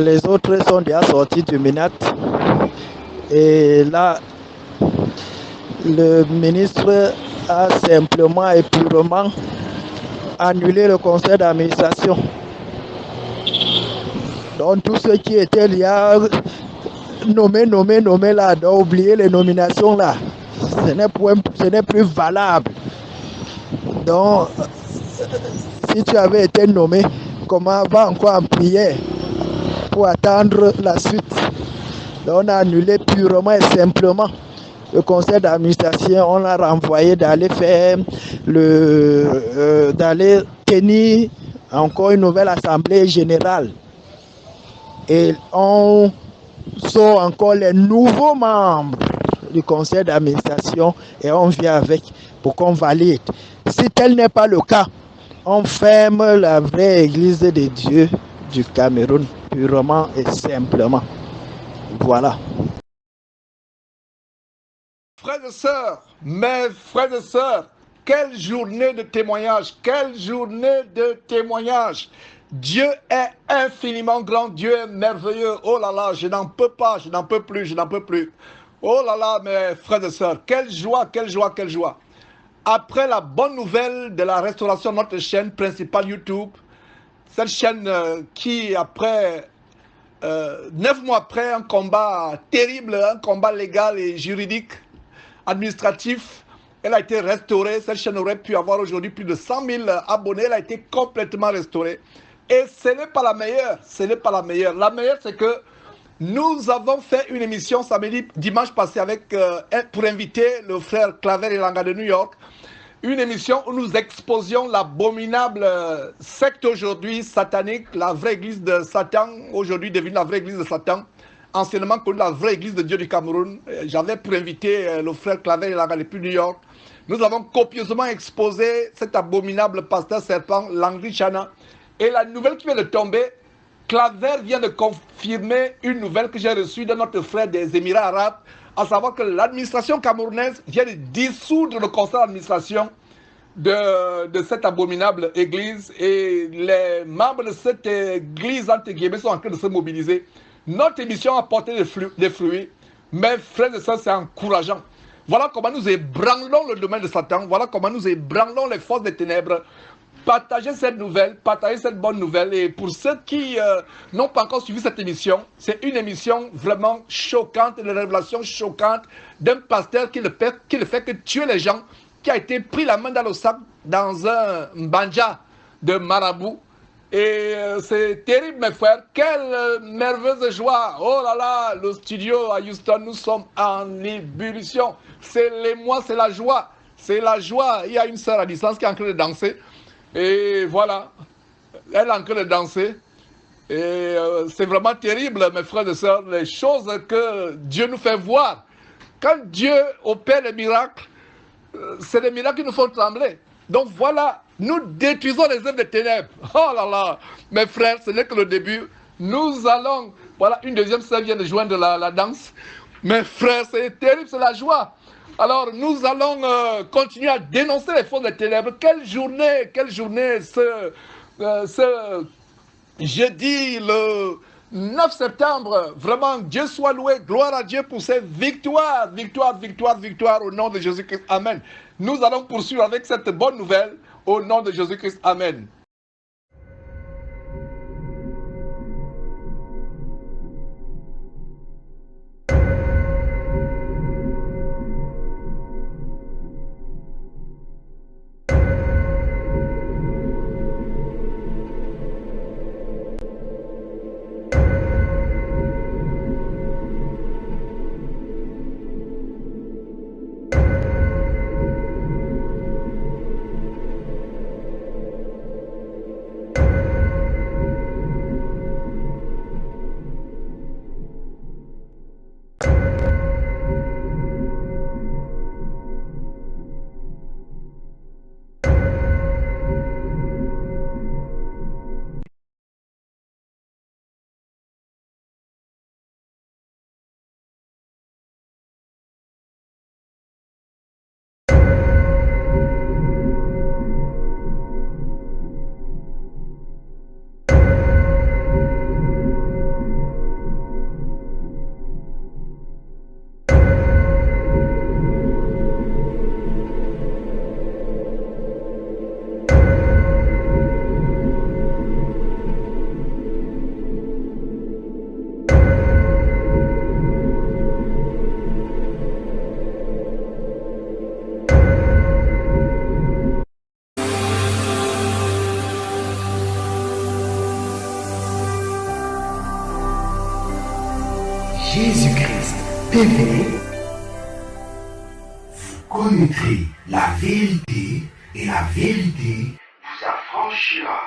Les autres sont déjà sortis du MINAT. Et là, le ministre a simplement et purement annulé le conseil d'administration. Donc tous ceux qui étaient là, nommés là, donc oublier les nominations là. Ce n'est plus valable. Donc, si tu avais été nommé, comment va encore en prière pour attendre la suite? Donc, on a annulé purement et simplement le conseil d'administration. On l'a renvoyé d'aller faire d'aller tenir encore une nouvelle assemblée générale. Et on sort encore les nouveaux membres du conseil d'administration et on vient avec pour qu'on valide. Si tel n'est pas le cas, on ferme la vraie église de Dieu du Cameroun, purement et simplement. Voilà. Frères et sœurs, mes frères et sœurs, quelle journée de témoignage, quelle journée de témoignage. Dieu est infiniment grand, Dieu est merveilleux. Oh là là, je n'en peux pas, je n'en peux plus, je n'en peux plus. Oh là là, mes frères et sœurs, quelle joie, quelle joie, quelle joie. Après la bonne nouvelle de la restauration de notre chaîne principale YouTube, cette chaîne qui, après 9 mois après un combat terrible, un combat légal et juridique, administratif, elle a été restaurée. Cette chaîne aurait pu avoir aujourd'hui plus de 100 000 abonnés. Elle a été complètement restaurée. Et ce n'est pas la meilleure. Ce n'est pas la meilleure. La meilleure, c'est que nous avons fait une émission samedi, dimanche passé avec, pour inviter le frère Claver Elanga de New York. Une émission où nous exposions l'abominable secte aujourd'hui satanique, la vraie église de Satan, aujourd'hui devenue la vraie église de Satan, anciennement connue la vraie église de Dieu du Cameroun. J'avais pour inviter le frère Claver Elanga depuis New York. Nous avons copieusement exposé cet abominable pasteur serpent, Langri Chana. Et la nouvelle qui vient de tomber, Claver vient de confirmer une nouvelle que j'ai reçue de notre frère des Émirats arabes, à savoir que l'administration camerounaise vient de dissoudre le conseil d'administration de cette abominable église et les membres de cette église entre guillemets sont en train de se mobiliser. Notre émission a porté des fruits, mais frères et sœurs, c'est encourageant. Voilà comment nous ébranlons le domaine de Satan, voilà comment nous ébranlons les forces des ténèbres. Partagez cette nouvelle, partagez cette bonne nouvelle. Et pour ceux qui n'ont pas encore suivi cette émission, c'est une émission vraiment choquante, une révélation choquante d'un pasteur qui ne fait que tuer les gens, qui a été pris la main dans le sac dans un banja de marabout. Et c'est terrible, mes frères. Quelle merveilleuse joie. Oh là là, le studio à Houston, nous sommes en ébullition. C'est l'émoi, c'est la joie. C'est la joie. Il y a une sœur à distance qui est en train de danser. Et voilà, elle est en train de danser. Et c'est vraiment terrible, mes frères et sœurs, les choses que Dieu nous fait voir. Quand Dieu opère les miracles, c'est des miracles qui nous font trembler. Donc voilà, nous détruisons les œuvres des ténèbres. Oh là là, mes frères, ce n'est que le début. Nous allons, voilà, une deuxième sœur vient de joindre la danse. Mes frères, c'est terrible, c'est la joie. Alors, nous allons continuer à dénoncer les forces des ténèbres. Quelle journée ce jeudi, le 9 septembre. Vraiment, Dieu soit loué. Gloire à Dieu pour ces victoires. Victoire, victoire, victoire au nom de Jésus-Christ. Amen. Nous allons poursuivre avec cette bonne nouvelle au nom de Jésus-Christ. Amen. Jésus-Christ TV, vous connaîtrez la vérité et la vérité vous affranchira.